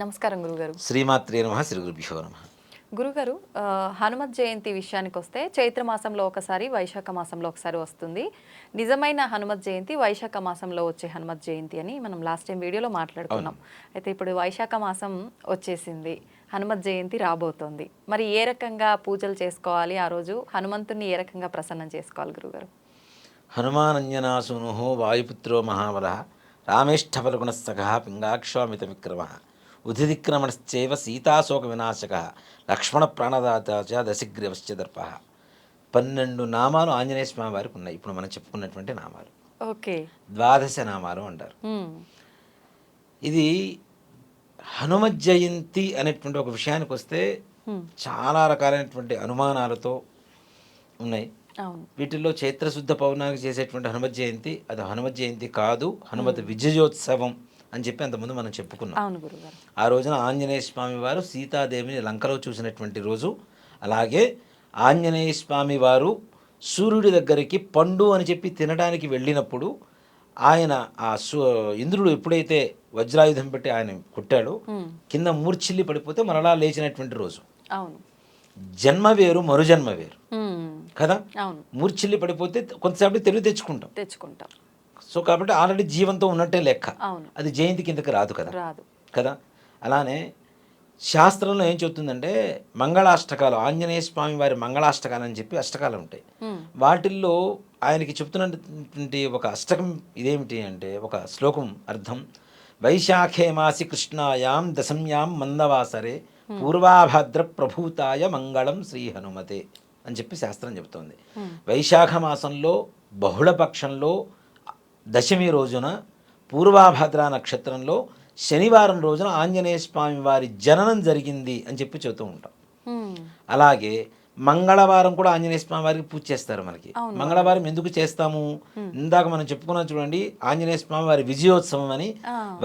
నమస్కారం గురుగారు. శ్రీమాత్రే నమః. శ్రీ గురుభ్యో నమః. గురుగారు, హనుమత్ జయంతి విషయానికి వస్తే చైత్ర మాసంలో ఒకసారి, వైశాఖ మాసంలో ఒకసారి వస్తుంది. నిజమైన హనుమత్ జయంతి వైశాఖ మాసంలో వచ్చే హనుమత్ జయంతి అని మనం లాస్ట్ టైం వీడియోలో మాట్లాడుకున్నాం. అయితే ఇప్పుడు వైశాఖ మాసం వచ్చేసింది, హనుమత్ జయంతి రాబోతోంది. మరి ఏ రకంగా పూజలు చేసుకోవాలి, ఆ రోజు హనుమంతుని ఏ రకంగా ప్రసన్నం చేసుకోవాలి గురుగారు? హనుమానంజనాసూను వాయుపుత్రో మహాబలః రామేష్ఠఫలగుణస్సఖः పింగాక్షామిత విక్రమः ఉధితిక్రమణశ్చైవ సీతాశోక వినాశకः లక్ష్మణ ప్రాణదాత చ దశగ్రీవశ్చ దర్పః. 12 నామాలు ఆంజనేయ స్వామి వారికి ఉన్నాయి. ఇప్పుడు మనం చెప్పుకున్నటువంటి నామాలు ఓకే, 12 నామాలు అంటారు. ఇది హనుమత్ జయంతి అనేటువంటి ఒక విషయానికి వస్తే చాలా రకాలైనటువంటి అనుమానాలతో ఉన్నాయి. వీటిల్లో చైత్రశుద్ధ పౌర్ణమికి చేసేటువంటి హనుమత్ జయంతి అది హనుమత్ జయంతి కాదు, హనుమత్ విజయోత్సవం అని చెప్పి అంతకుముందు మనం చెప్పుకున్నాం. ఆ రోజున ఆంజనేయ స్వామి వారు సీతాదేవిని లంకలో చూసినటువంటి రోజు. అలాగే ఆంజనేయ స్వామి వారు సూర్యుడి దగ్గరికి పండు అని చెప్పి తినడానికి వెళ్ళినప్పుడు ఆయన ఇంద్రుడు ఎప్పుడైతే వజ్రాయుధం పెట్టి ఆయన కొట్టాడో కింద మూర్ఛిల్లి పడిపోతే మరలా లేచినటువంటి రోజు. జన్మ వేరు, మరుజన్మ వేరు కదా. మూర్ఛిల్లి పడిపోతే కొంతసేపు తెలివి తెచ్చుకుంటాం. సో కాబట్టి ఆల్రెడీ జీవంతో ఉన్నట్టే లెక్క. అది జయంతి కిందకి రాదు కదా. అలానే శాస్త్రంలో ఏం చెప్తుందంటే మంగళాష్టకాలు, ఆంజనేయ స్వామి వారి మంగళాష్టకాలు అని చెప్పి అష్టకాలు ఉంటాయి. వాటిల్లో ఆయనకి చెప్తున్నటువంటి ఒక అష్టకం ఇదేమిటి అంటే, ఒక శ్లోకం అర్థం వైశాఖే మాసి కృష్ణాయాం దశమ్యాం మందవాసరే పూర్వాభద్ర ప్రభూతాయ మంగళం శ్రీ హనుమతే అని చెప్పి శాస్త్రం చెబుతోంది. వైశాఖ మాసంలో బహుళపక్షంలో దశమి రోజున పూర్వాభద్ర నక్షత్రంలో శనివారం రోజున ఆంజనేయ స్వామి వారి జననం జరిగింది అని చెప్పి చెబుతూ ఉంటాం. అలాగే మంగళవారం కూడా ఆంజనేయ స్వామి వారికి పూజ చేస్తారు. మనకి మంగళవారం ఎందుకు చేస్తాము, ఇందాక మనం చెప్పుకున్నాం చూడండి, ఆంజనేయ స్వామి వారి విజయోత్సవం అని.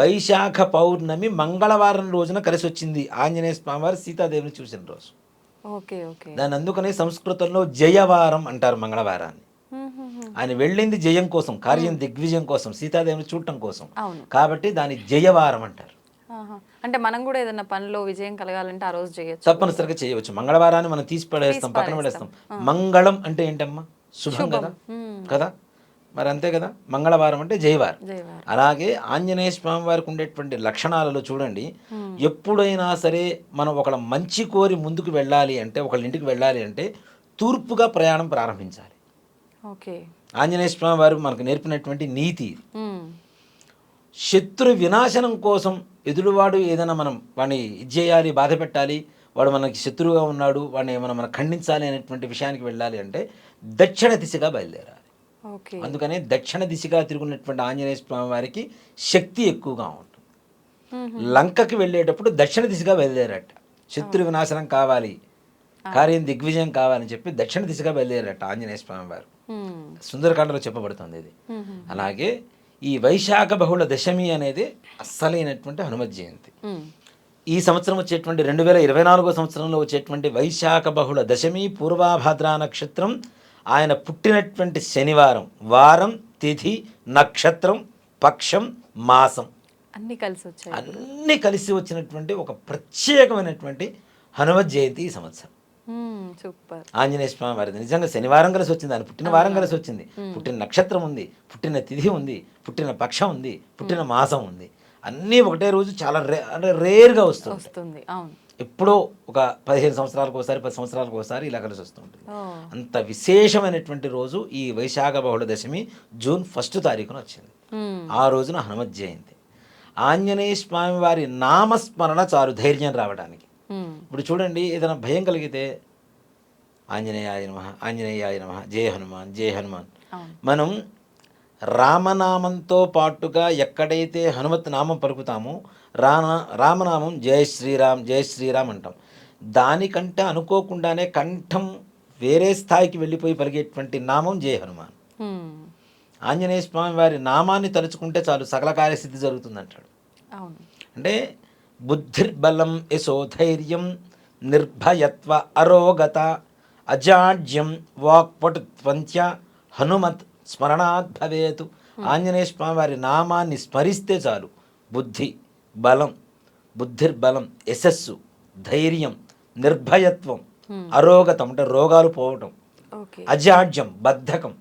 వైశాఖ పౌర్ణమి మంగళవారం రోజున కలిసి వచ్చింది ఆంజనేయ స్వామి వారు సీతాదేవిని చూసిన రోజు. దాని అందుకనే సంస్కృతంలో జయవారం అంటారు మంగళవారాన్ని. ఆయన వెళ్ళింది జయం కోసం, కార్యం దిగ్విజయం కోసం, సీతాదేవిని చూడటం కోసం, కాబట్టి దాన్ని జయవారం అంటారు. అంటే మనం కూడా ఏదైనా పనిలో విజయం కలగాలంటే ఆ రోజు చేయొచ్చు, తప్పనిసరిగా చేయవచ్చు. మంగళవారాన్ని మనం తీసి పడేస్తాం, పక్కన పడేస్తాం. మంగళం అంటే ఏంటమ్మా, శుభం కదా. మరి అంతే కదా, మంగళవారం అంటే జయవారం. అలాగే ఆంజనేయ స్వామి వారికి ఉండేటువంటి లక్షణాలలో చూడండి, ఎప్పుడైనా సరే మనం ఒకళ్ళ మంచి కోరి ముందుకు వెళ్ళాలి అంటే, ఒకళ్ళ ఇంటికి వెళ్ళాలి అంటే తూర్పుగా ప్రయాణం ప్రారంభించాలి. ఆంజనేయ స్వామి వారు మనకు నేర్పినటువంటి నీతి. శత్రు వినాశనం కోసం ఎదురువాడు ఏదైనా మనం వాడిని ఇది చేయాలి, బాధ పెట్టాలి, వాడు మనకి శత్రువుగా ఉన్నాడు, వాడిని ఏమైనా మనం ఖండించాలి అనేటువంటి విషయానికి వెళ్ళాలి అంటే దక్షిణ దిశగా బయలుదేరాలి. అందుకనే దక్షిణ దిశగా తిరుగుతున్నటువంటి ఆంజనేయ స్వామి వారికి శక్తి ఎక్కువగా ఉంటుంది. లంకకి వెళ్ళేటప్పుడు దక్షిణ దిశగా బయలుదేరట. శత్రు వినాశనం కావాలి, కార్యం దిగ్విజయం కావాలని చెప్పి దక్షిణ దిశగా బయలుదేరట ఆంజనేయ స్వామి వారు. సుందరకాండలో చెప్పబడుతుంది ఇది. అలాగే ఈ వైశాఖ బహుళ దశమి అనేది అస్సలైనటువంటి హనుమత్ జయంతి. ఈ సంవత్సరం వచ్చేటువంటి 2024 సంవత్సరంలో వచ్చేటువంటి వైశాఖ బహుళ దశమి పూర్వాభద్రా నక్షత్రం, ఆయన పుట్టినటువంటి శనివారం, వారం, తిథి, నక్షత్రం, పక్షం, మాసం అన్నీ కలిసి వచ్చినటువంటి ఒక ప్రత్యేకమైనటువంటి హనుమత్ జయంతి ఈ సంవత్సరం. ఆంజనేయ స్వామి వారిది నిజంగా శనివారం కలిసి వచ్చింది, ఆయన పుట్టిన వారం కలిసి వచ్చింది, పుట్టిన నక్షత్రం ఉంది, పుట్టిన తిథి ఉంది, పుట్టిన పక్షం ఉంది, పుట్టిన మాసం ఉంది. అన్నీ ఒకటే రోజు చాలా రేర్గా వస్తుంది. ఎప్పుడో ఒక 15 సంవత్సరాలకు ఒకసారి, 10 సంవత్సరాలకు ఒకసారి ఇలా కలిసి వస్తుంటుంది. అంత విశేషమైనటువంటి రోజు ఈ వైశాఖ బహుళ దశమి జూన్ 1 తారీఖున వచ్చింది. ఆ రోజున హనుమత్ జయంతి. ఆంజనేయ స్వామి వారి నామస్మరణ చాలు ధైర్యం రావడానికి. ఇప్పుడు చూడండి, ఏదైనా భయం కలిగితే ఆంజనేయాయ నమః, ఆంజనేయాయ నమః, జయ హనుమాన్, జయ హనుమాన్. మనం రామనామంతో పాటుగా ఎక్కడైతే హనుమత్ నామం పలుకుతామో రామనామం జయ శ్రీరామ్, జయ శ్రీరామ్ అంటాం. దానికంటే అనుకోకుండానే కంఠం వేరే స్థాయికి వెళ్ళిపోయి పలిగేటువంటి నామం జయ హనుమాన్. ఆంజనేయ స్వామి వారి నామాన్ని తలుచుకుంటే చాలు సకల కార్యసిద్ధి జరుగుతుందంటాడు. అంటే బుద్ధిర్బలం యశోధైర్యం నిర్భయత్వ అరోగత అజాడ్యం వాక్పటుత్వంచ హనుమత్ స్మరణాత్ భవేతు. ఆంజనేయ స్వామి వారి నామాన్ని స్మరిస్తే చాలు బుద్ధి, బలం, బుద్ధిర్బలం, యశస్సు, ధైర్యం, నిర్భయత్వం, అరోగతం అంటే రోగాలు పోవటం, ఓకే. అజాడ్యం బద్ధకం,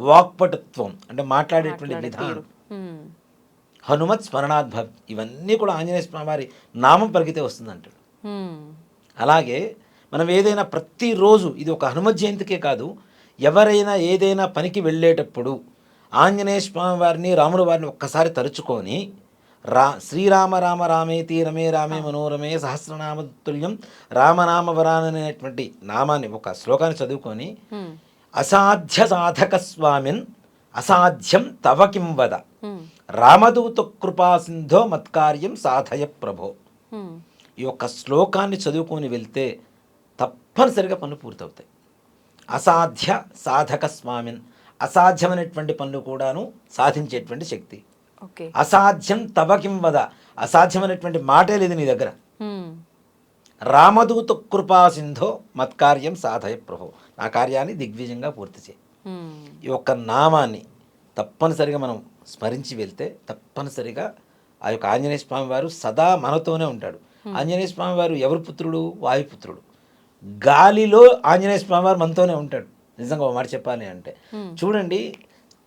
వాక్పటుత్వం అంటే మాట్లాడేటువంటి విధానం, హనుమత్ స్మరణాద్భవ్ ఇవన్నీ కూడా ఆంజనేయ స్వామి వారి నామం పలికితే వస్తుందంటాడు. అలాగే మనం ఏదైనా ప్రతిరోజు, ఇది ఒక హనుమత్ జయంతికే కాదు, ఎవరైనా ఏదైనా పనికి వెళ్ళేటప్పుడు ఆంజనేయ స్వామి వారిని, రాముల వారిని ఒక్కసారి తలుచుకొని శ్రీరామ రామ రామేతి రమే రామే మనోరమే సహస్రనామతుల్యం రామనామ వరాననేటువంటి నామాన్ని, ఒక శ్లోకాన్ని చదువుకొని అసాధ్య సాధక స్వామిన్ అసాధ్యం తవ కిం వద రామదూత కృపా సింధో మత్కార్యం సాధయ ప్రభో. ఈ యొక్క శ్లోకాన్ని చదువుకొని వెళ్తే తప్పనిసరిగా పనులు పూర్తవుతాయి. అసాధ్య సాధక స్వామిన్, అసాధ్యమైనటువంటి పనులు కూడాను సాధించేటువంటి శక్తి. అసాధ్యం తవ కిం వద, అసాధ్యమైనటువంటి మాటే లేదు నీ దగ్గర. రామదూత కృపా సింధో మత్కార్యం సాధయ ప్రభో, నా కార్యాన్ని దిగ్విజయంగా పూర్తి చేయి. ఈ యొక్క నామాన్ని తప్పనిసరిగా మనం స్మరించి వెళ్తే తప్పనిసరిగా ఆ యొక్క ఆంజనేయ స్వామి వారు సదా మనతోనే ఉంటాడు. ఆంజనేయ స్వామి వారు ఎవరు పుత్రుడు? వాయుపుత్రుడు. గాలిలో ఆంజనేయ స్వామి వారు మనతోనే ఉంటాడు. నిజంగా ఒక మాట చెప్పాలి అంటే చూడండి,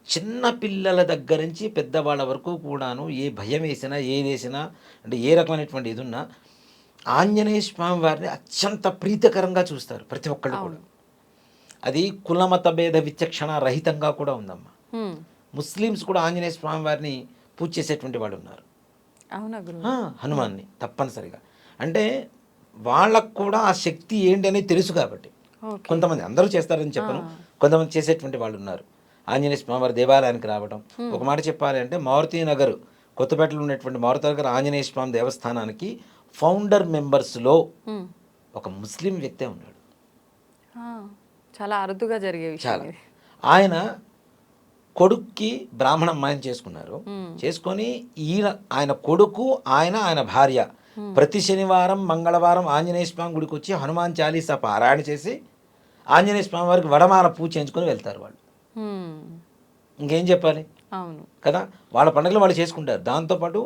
చిన్న పిల్లల దగ్గర నుంచి పెద్దవాళ్ళ వరకు కూడాను ఏ భయం వేసినా, ఏది వేసినా, అంటే ఏ రకమైనటువంటి ఇది ఉన్నా ఆంజనేయ స్వామి వారిని అత్యంత ప్రీతికరంగా చూస్తారు ప్రతి ఒక్కళ్ళు కూడా. అది కులమత భేద విచక్షణ రహితంగా కూడా ఉందమ్మా. ముస్లిమ్స్ కూడా ఆంజనేయ స్వామి వారిని పూజ చేసేటువంటి వాళ్ళు ఉన్నారు, హనుమాన్ని తప్పనిసరిగా. అంటే వాళ్ళకు కూడా ఆ శక్తి ఏంటి అనేది తెలుసు కాబట్టి. కొంతమంది, అందరూ చేస్తారని చెప్పను, కొంతమంది చేసేటువంటి వాళ్ళు ఉన్నారు. ఆంజనేయ స్వామి వారి దేవాలయానికి రావడం, ఒక మాట చెప్పాలి అంటే మారుతి నగర్ కొత్తపేటలో ఉన్నటువంటి మారుతి నగర్ ఆంజనేయ స్వామి దేవస్థానానికి ఫౌండర్ మెంబర్స్లో ఒక ముస్లిం వ్యక్తే ఉన్నాడు. చాలా అరుదుగా జరిగే విషయం. ఆయన కొడుక్కి బ్రాహ్మణ అమ్మాయిని చేసుకున్నారు. చేసుకొని ఆయన కొడుకు, ఆయన భార్య ప్రతి శనివారం మంగళవారం ఆంజనేయ స్వామి గుడికి వచ్చి హనుమాన్ చాలీసా పారాయణ చేసి ఆంజనేయ స్వామి వారికి వడమాల పూజ చేయించుకొని వెళ్తారు వాళ్ళు. ఇంకేం చెప్పాలి కదా, వాళ్ళ పండుగలు వాళ్ళు చేసుకుంటారు. దాంతోపాటు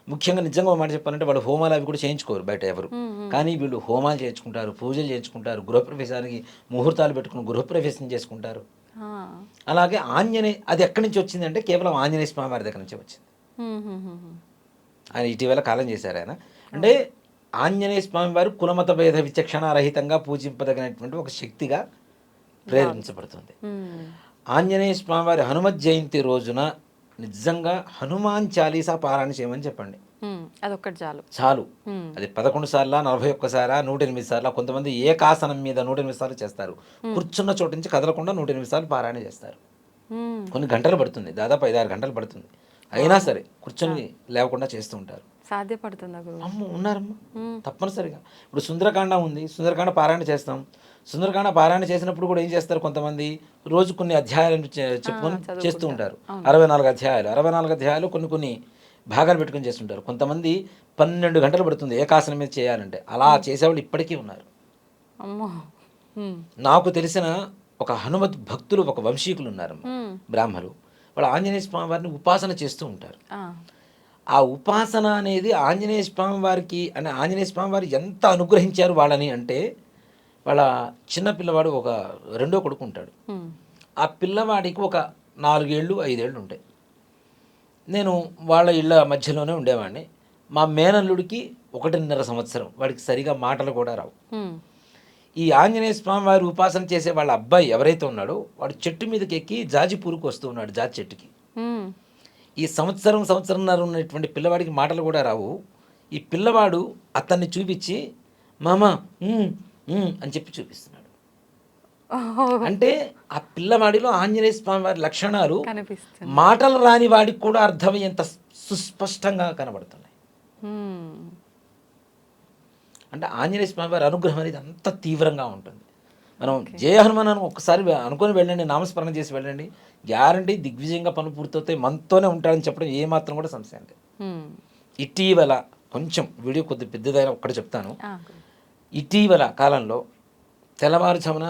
ముఖ్యంగా నిజంగా మాట చెప్పాలంటే వాళ్ళు హోమాలు అవి కూడా చేయించుకోరు బయట ఎవరు, కానీ వీళ్ళు హోమాలు చేయించుకుంటారు, పూజలు చేయించుకుంటారు, గృహప్రవేశానికి ముహూర్తాలు పెట్టుకుని గృహప్రవేశం చేసుకుంటారు. అలాగే అది ఎక్కడి నుంచి వచ్చిందంటే కేవలం ఆంజనేయ స్వామి వారి దగ్గర నుంచి వచ్చింది. ఆయన ఇటీవల కాలం చేశారు ఆయన. అంటే ఆంజనేయ స్వామి వారు కులమత భేద విచక్షణ రహితంగా పూజింపదగినటువంటి ఒక శక్తిగా ప్రేరేపించబడుతుంది. ఆంజనేయ స్వామి వారి హనుమత్ జయంతి రోజున నిజంగా హనుమాన్ చాలీసా పారాయణ చేయమని చెప్పండి. అదొక్కటి చాలు. అది 11 సార్లు, 41 సార్లు, 108 సార్లు, కొంతమంది ఏకాసనం మీద 108 సార్లు చేస్తారు. కూర్చున్న చోటు నుంచి కదలకుండా 108 సార్లు పారాయణ చేస్తారు. కొన్ని గంటలు పడుతుంది, దాదాపు 5-6 గంటలు పడుతుంది. అయినా సరే కూర్చొని లేవకుండా చేస్తూ ఉంటారు. సాధ్యపడుతుందా? అమ్మ ఉన్నారమ్మా, తప్పనిసరిగా. ఇప్పుడు సుందరకాండ ఉంది, సుందరకాండ పారాయణ చేస్తాం. సుందరకాండ పారాయణ చేసినప్పుడు కూడా ఏం చేస్తారు, కొంతమంది రోజు కొన్ని అధ్యాయాలను చెప్పుకొని చేస్తూ ఉంటారు. 64 అధ్యాయాలు, 64 అధ్యాయాలు కొన్ని భాగాలు పెట్టుకొని చేస్తుంటారు. కొంతమంది 12 గంటలు పడుతుంది ఏకాసనం మీద చేయాలంటే. అలా చేసేవాళ్ళు ఇప్పటికీ ఉన్నారు. నాకు తెలిసిన ఒక హనుమత్ భక్తులు, ఒక వంశీకులు ఉన్నారు బ్రాహ్మలు. వాళ్ళు ఆంజనేయ స్వామి వారిని ఉపాసన చేస్తూ ఉంటారు. ఆ ఉపాసన అనేది ఆంజనేయ స్వామి వారికి, అంటే ఆంజనేయ స్వామి వారు ఎంత అనుగ్రహించారు వాళ్ళని అంటే, వాళ్ళ చిన్న పిల్లవాడు ఒక 2వ కొడుకు ఉంటాడు. ఆ పిల్లవాడికి ఒక 4 ఏళ్ళు 5 ఏళ్ళు ఉంటాయి. నేను వాళ్ళ ఇళ్ళ మధ్యలోనే ఉండేవాడిని. మా మేనల్లుడికి 1.5 సంవత్సరం, వాడికి సరిగా మాటలు కూడా రావు. ఈ ఆంజనేయ స్వామి వారి ఉపాసన చేసే వాళ్ళ అబ్బాయి ఎవరైతే ఉన్నాడో వాడు చెట్టు మీదకి ఎక్కి జాజి పూరుకు వస్తూ ఉన్నాడు, జాజి చెట్టుకి. ఈ సంవత్సరంన్నర ఉన్నటువంటి పిల్లవాడికి మాటలు కూడా రావు. ఈ పిల్లవాడు అతన్ని చూపించి మామ అని చెప్పి చూపిస్తున్నాడు. అంటే ఆ పిల్లవాడిలో ఆంజనేయ స్వామి వారి లక్షణాలు మాటలు రాని వాడికి కూడా అర్థమయ్యేంత సుస్పష్టంగా కనబడుతున్నాయి. అంటే ఆంజనేయ స్వామి వారి అనుగ్రహం అనేది అంత తీవ్రంగా ఉంటుంది. మనం జయ హనుమాన్ ఒక్కసారి అనుకొని వెళ్ళండి, నామస్మరణ చేసి వెళ్ళండి, గ్యారంటీ దిగ్విజయంగా పనులు పూర్తవుతాయి. మనతోనే ఉంటాడని చెప్పడం ఏమాత్రం కూడా సంశయం లేదు. ఇటీవల కొంచెం వీడియో కొద్దిగా పెద్దదైనా ఒక్కటి చెప్తాను. ఇటీవల కాలంలో తెల్లవారుజామున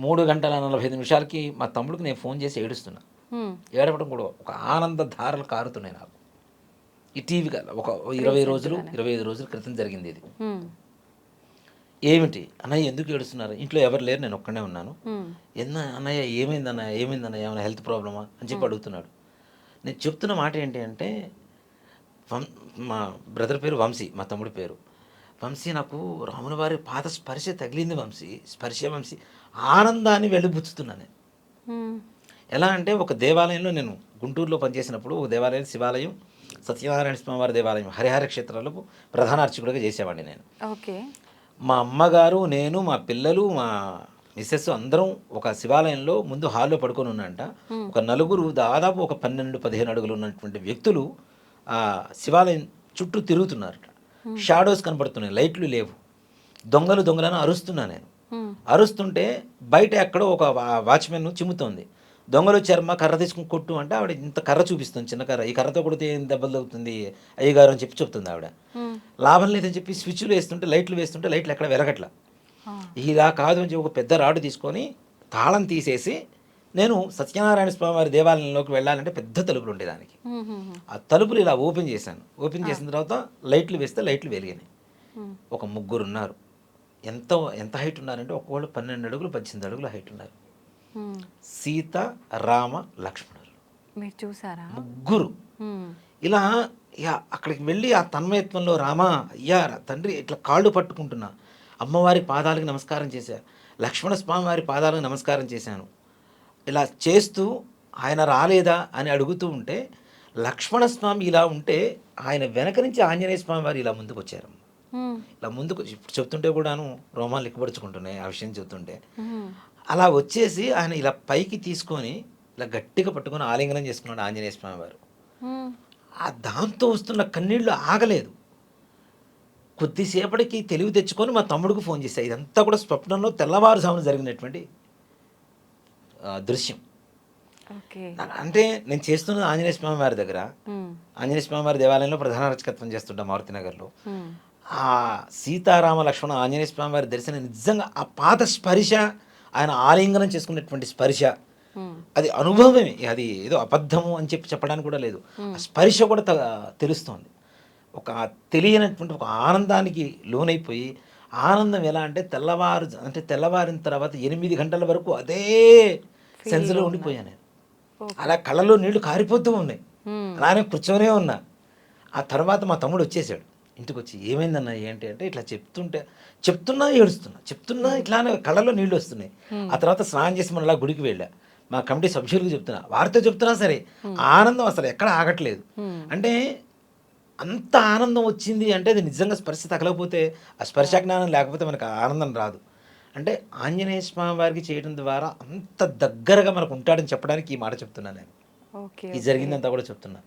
3:45 మా తమ్ముడికి నేను ఫోన్ చేసి ఏడుస్తున్నా. ఏడవడం కూడా ఒక ఆనంద ధారలు కారుతున్నాయి నాకు. ఇటీవల ఒక 20 రోజులు 25 రోజుల క్రితం జరిగింది ఇది. హ్మ్. ఏమిటి అన్నయ్య ఎందుకు ఏడుస్తున్నారు, ఇంట్లో ఎవరు లేరు, నేను ఒక్కడే ఉన్నాను, హ్మ్. అన్నయ్య ఏమైందన్నయ్య ఏమైనా హెల్త్ ప్రాబ్లమా అని చెప్పి అడుగుతున్నాడు. నేను చెప్తున్న మాట ఏంటి అంటే మా బ్రదర్ పేరు వంశీ, మా తమ్ముడి పేరు వంశీ. నాకు రాముని వారి పాద స్పర్శ తగిలింది వంశీ, ఆనందాన్ని వెళ్ళిపుచ్చుతున్నాను నేను. హ్మ్. ఎలా అంటే ఒక దేవాలయంలో నేను గుంటూరులో పనిచేసినప్పుడు ఒక దేవాలయం, శివాలయం, సత్యనారాయణ స్వామి వారి దేవాలయం, హరిహర క్షేత్రాలకు ప్రధాన అర్చకుడిగా చేసేవాడిని నేను. ఓకే. మా అమ్మగారు, నేను, మా పిల్లలు, మా మిస్సెస్ అందరం ఒక శివాలయంలో ముందు హాల్లో పడుకొని ఉన్నంట. ఒక నలుగురు దాదాపు ఒక 12-15 అడుగులు ఉన్నటువంటి వ్యక్తులు ఆ శివాలయం చుట్టూ తిరుగుతున్నారట. షాడోస్ కనపడుతున్నాయి, లైట్లు లేవు. దొంగలను అరుస్తున్నా నేను. హ్మ్. అరుస్తుంటే బయట ఎక్కడో ఒక వాచ్మెన్ చిమ్ముతోంది. దొంగలు వచ్చారమ్మా, కర్ర తీసుకుని కొట్టు అంటే ఆవిడ ఇంత కర్ర చూపిస్తుంది, చిన్న కర్ర, ఈ కర్రతో కొడితే ఏం దెబ్బలు తగ్గుతుంది అయ్యగారు అని చెప్తుంది ఆవిడ. హ్మ్. లాభం లేదని చెప్పి స్విచ్లు వేస్తుంటే లైట్లు ఎక్కడ వెలగట్ల. ఆ. ఇలా కాదు అని చెప్పి ఒక పెద్ద రాడు తీసుకొని తాళం తీసేసి నేను సత్యనారాయణ స్వామి వారి దేవాలయంలోకి వెళ్ళాలంటే పెద్ద తలుపులు ఉండేదానికి. హ్మ్. హ్మ్. ఆ తలుపులు ఇలా ఓపెన్ చేశాను. ఓపెన్ చేసిన తర్వాత లైట్లు వేస్తే లైట్లు వెలిగినాయి. హ్మ్. ఒక ముగ్గురు ఉన్నారు. ఎంత హైట్ ఉన్నారంటే ఒక్కొక్కళ్ళు 12 అడుగులు 18 అడుగులు హైట్ ఉన్నారు. హ్మ్. సీత, రామ, లక్ష్మణులు మీరు చూసారా? ముగ్గురు. హ్మ్. ఇలా అక్కడికి వెళ్ళి ఆ తన్మయత్వంలో రామా అయ్యా తండ్రి ఇట్లా కాళ్ళు పట్టుకుంటున్నా, అమ్మవారి పాదాలకు నమస్కారం చేశా, లక్ష్మణ స్వామి వారి పాదాలకు నమస్కారం చేశాను. ఇలా చేస్తూ ఆయన రాలేదా అని అడుగుతూ ఉంటే లక్ష్మణస్వామి ఇలా ఉంటే ఆయన వెనక నుంచి ఆంజనేయ స్వామి వారు ఇలా ముందుకు వచ్చారు. హ్మ్. ఇలా ముందుకు ఇప్పుడు చెప్తుంటే కూడాను రోమాలు లిక్కపరుచుకుంటున్నాయి ఆ విషయం చెప్తుంటే. హ్మ్. అలా వచ్చేసి ఆయన ఇలా పైకి తీసుకొని ఇలా గట్టిగా పట్టుకొని ఆలింగనం చేసుకున్నాడు ఆంజనేయ స్వామి వారు. హ్మ్. ఆ దాంతో వస్తున్న కన్నీళ్లు ఆగలేదు. కొద్దిసేపటికి తెలివి తెచ్చుకొని మా తమ్ముడికి ఫోన్ చేశా. ఇదంతా కూడా స్వప్నంలో తెల్లవారుజామున జరిగినటువంటి దృశ్యం. ఓకే. అంటే నేను చేస్తున్నది ఆంజనేయ స్వామి వారి దగ్గర, హ్మ్. ఆంజనేయ స్వామి వారి దేవాలయంలో ప్రధాన అర్చకత్వం చేస్తుంటాం మారుతినగర్లో. హ్మ్. ఆ సీతారామ లక్ష్మణ ఆంజనేయ స్వామి వారి దర్శనం నిజంగా ఆ పాద స్పర్శ, ఆయన ఆలింగనం చేసుకున్నటువంటి స్పర్శ, హ్మ్. అది అనుభవమే, అది ఏదో అబద్ధము అని చెప్పడానికి కూడా లేదు. ఆ స్పర్శ కూడా తెలుస్తోంది. ఒక తెలియనటువంటి ఒక ఆనందానికి లోనైపోయి, ఆనందం ఎలా అంటే తెల్లవారిన తర్వాత 8 గంటల వరకు అదే సెన్స్లో ఉండిపోయాను నేను. అలా కళ్ళలో నీళ్లు కారిపోతూ ఉన్నాయి. అలానే కూర్చొనే ఉన్నా. ఆ తర్వాత మా తమ్ముడు వచ్చేసాడు ఇంటికి వచ్చి. ఏమైందన్న ఏంటి అంటే ఇట్లా చెప్తున్నా ఏడుస్తున్నా ఇట్లానే కళ్ళలో నీళ్ళు వస్తున్నాయి. ఆ తర్వాత స్నానం చేసి మన గుడికి వెళ్ళా. మా కమిటీ సభ్యులకు చెప్తున్నా, వారితో చెప్తున్నా సరే ఆనందం అసలు ఎక్కడ ఆగట్లేదు. అంటే అంత ఆనందం వచ్చింది అంటే అది నిజంగా స్పర్శ తగలకపోతే, ఆ స్పర్శ జ్ఞానం లేకపోతే మనకు ఆనందం రాదు. అంటే ఆంజనేయ స్వామి వారికి చేయడం ద్వారా అంత దగ్గరగా మనకు ఉంటాడని చెప్పడానికి ఈ మాట చెప్తున్నాను నేను. ఓకే. ఇది జరిగిందంతా కూడా చెప్తున్నా.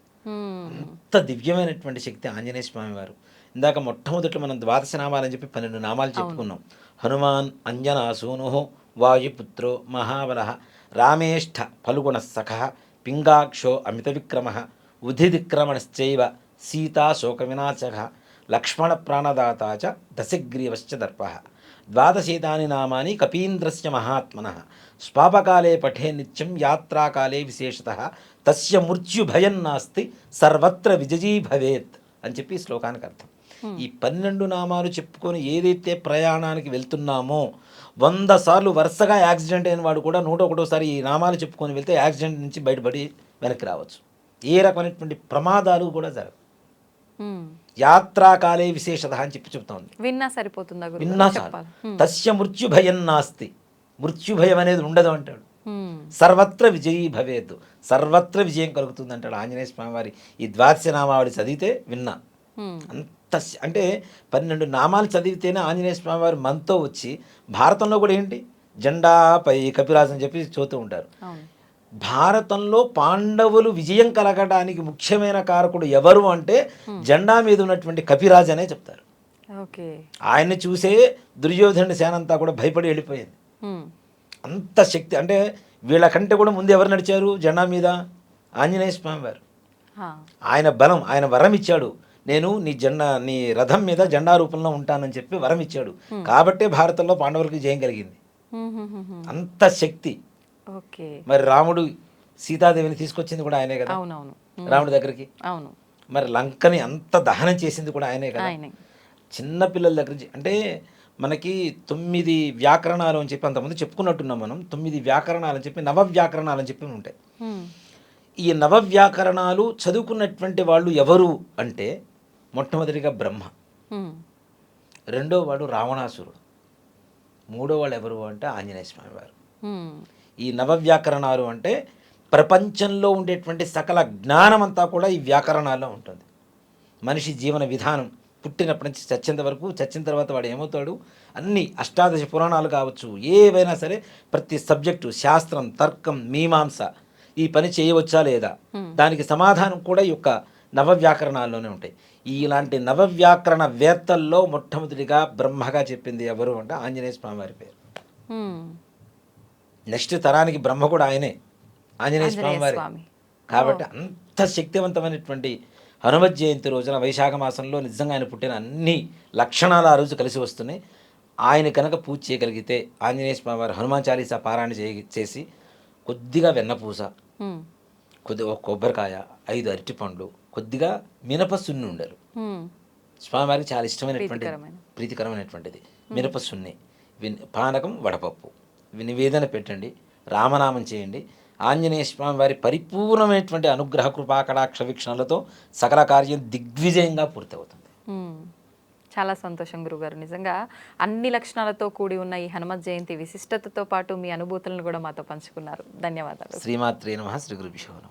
అంత దివ్యమైనటువంటి శక్తి ఆంజనేయ స్వామి వారు. ఇందాక మొట్టమొదట్లో మనం ద్వాదశ నామాలని చెప్పి 12 నామాలు చెప్పుకున్నాం. హనుమాన్ అంజనా సూను వాయుపుత్రో మహాబల రామేష్ఠ ఫల్గుణ సఖ పింగాక్షో అమిత విక్రమ ఉధిదిక్రమణశ్చైవ సీతా శోక వినాశక లక్ష్మణ ప్రాణదాత చ దశగ్రీవశ్చ దర్ప. ద్వాదశేతాని నామాని కపీంద్రస్య మహాత్మనః స్వాపకాలే పఠే నిత్యం యాత్రాకాలే విశేషతః తస్య మృత్యుభయం నాస్తి సర్వత్ర విజయీ భవేత్ అని చెప్పి ఈ శ్లోకానికి అర్థం. ఈ 12 నామాలు చెప్పుకొని ఏదైతే ప్రయాణానికి వెళ్తున్నామో 100 సార్లు వరుసగా యాక్సిడెంట్ అయిన వాడు కూడా 101సారి ఈ నామాలు చెప్పుకొని వెళ్తే యాక్సిడెంట్ నుంచి బయటపడి వెనక్కి రావచ్చు. ఏ రకమైనటువంటి ప్రమాదాలు కూడా జరగవు. యాత్రాకాలే విశేషత అని చెప్పి చెప్తోంది. విన్నా సరిపోతుందా? విన్నా చాలు. తస్య మృత్యుభయం నాస్తి, మృత్యుభయం అనేది ఉండదు అంటాడు. సర్వత్ర విజయీ భవేత్, సర్వత్ర విజయం కలుగుతుంది అంటాడు ఆంజనేయ స్వామి వారి ఈ ద్వాదశ నామావళి చదివితే విన్నా. అంత అంటే 12 నామాలు చదివితేనే ఆంజనేయ స్వామి వారి మనతో వచ్చి, భారతంలో కూడా ఏంటి జెండాపై కపిరాజు అని చెప్పి చూస్తూ ఉంటారు. భారతంలో పాండవులు విజయం కలగడానికి ముఖ్యమైన కారకుడు ఎవరు అంటే జెండా మీద ఉన్నటువంటి కపిరాజు అనే చెప్తారు. ఆయన్ని చూసే దుర్యోధనుడి సేన అంతా కూడా భయపడి వెళ్ళిపోయింది. అంత శక్తి. అంటే వీళ్ళకంటే కూడా ముందు ఎవరు నడిచారు జెండా మీద? ఆంజనేయ స్వామి వారు. ఆయన బలం, ఆయన వరం ఇచ్చాడు. నేను నీ రథం మీద జెండా రూపంలో ఉంటానని చెప్పి వరం ఇచ్చాడు. కాబట్టే భారతంలో పాండవులకు జయం కలిగింది. అంత శక్తి. మరి రాముడు సీతాదేవిని తీసుకొచ్చింది కూడా ఆయనే కదా రాముడి దగ్గరికి. మరి లంకని అంత దహనం చేసింది కూడా ఆయనే కదా. ఆయనే. చిన్న పిల్లల దగ్గర నుంచి అంటే మనకి 9 వ్యాకరణాలు అని చెప్పి అంతకుముందు చెప్పుకున్నట్టున్నాం మనం. 9 వ్యాకరణాలు అని చెప్పి నవవ్యాకరణాలు అని చెప్పి ఉంటాయి. హ్మ్. ఈ నవవ్యాకరణాలు చదువుకున్నటువంటి వాళ్ళు ఎవరు అంటే మొట్టమొదటిగా బ్రహ్మ, హ్మ్. రెండో వాడు రావణాసురుడు, మూడో వాళ్ళు ఎవరు అంటే ఆంజనేయ స్వామి వారు. హ్మ్. ఈ నవవ్యాకరణాలు అంటే ప్రపంచంలో ఉండేటువంటి సకల జ్ఞానం అంతా కూడా ఈ వ్యాకరణాల్లో ఉంటుంది. మనిషి జీవన విధానం పుట్టినప్పటి నుంచి చచ్చేంత వరకు, చచ్చిన తర్వాత వాడు ఏమవుతాడు, అన్ని అష్టాదశ పురాణాలు కావచ్చు, ఏవైనా సరే ప్రతి సబ్జెక్టు, శాస్త్రం, తర్కం, మీమాంస, ఈ పని చేయవచ్చా లేదా, దానికి సమాధానం కూడా ఈ యొక్క నవవ్యాకరణాల్లోనే ఉంటాయి. ఇలాంటి నవవ్యాకరణ వేత్తల్లో మొట్టమొదటిగా బ్రహ్మగా చెప్పింది ఎవరు అంటే ఆంజనేయ స్వామి వారి పేరు. హ్మ్. నెక్స్ట్ తరానికి బ్రహ్మ కూడా ఆయనే, ఆంజనేయ స్వామి ఆంజనేయ వారే. స్వామి. కాబట్టి అంత శక్తివంతమైనటువంటి హనుమత్ జయంతి రోజున వైశాఖ మాసంలో నిజంగా ఆయన పుట్టిన అన్ని లక్షణాలు ఆ రోజు కలిసి వస్తున్నాయి. ఆయన కనుక పూజ చేయగలిగితే ఆంజనేయ స్వామి వారు హనుమాన్ చాలీసా పారాయణ చేసి కొద్దిగా వెన్నపూస, హ్మ్. కొద్దిగా ఒక కొబ్బరికాయ, 5 అరటిపండ్లు, కొద్దిగా మినప సున్ని ఉండలు, హ్మ్. స్వామివారికి చాలా ఇష్టమైనటువంటి ప్రీతికరమైన. ప్రీతికరమైనటువంటిది మినప సున్ని, పానకం, వడపప్పు, ఇవి నివేదన పెట్టండి, రామనామం చేయండి. ఆంజనేయ స్వామి వారి పరిపూర్ణమైనటువంటి అనుగ్రహ కృపా కటాక్ష వీక్షణలతో సకల కార్యం దిగ్విజయంగా పూర్తవుతుంది. హ్మ్. చాలా సంతోషం గురుగారు. నిజంగా అన్ని లక్షణాలతో కూడి ఉన్న ఈ హనుమత్ జయంతి విశిష్టతతో పాటు మీ అనుభూతులను కూడా మాతో పంచుకున్నారు. ధన్యవాదాలు. శ్రీమాత్రే నమః. శ్రీ గురుభ్యో నమః.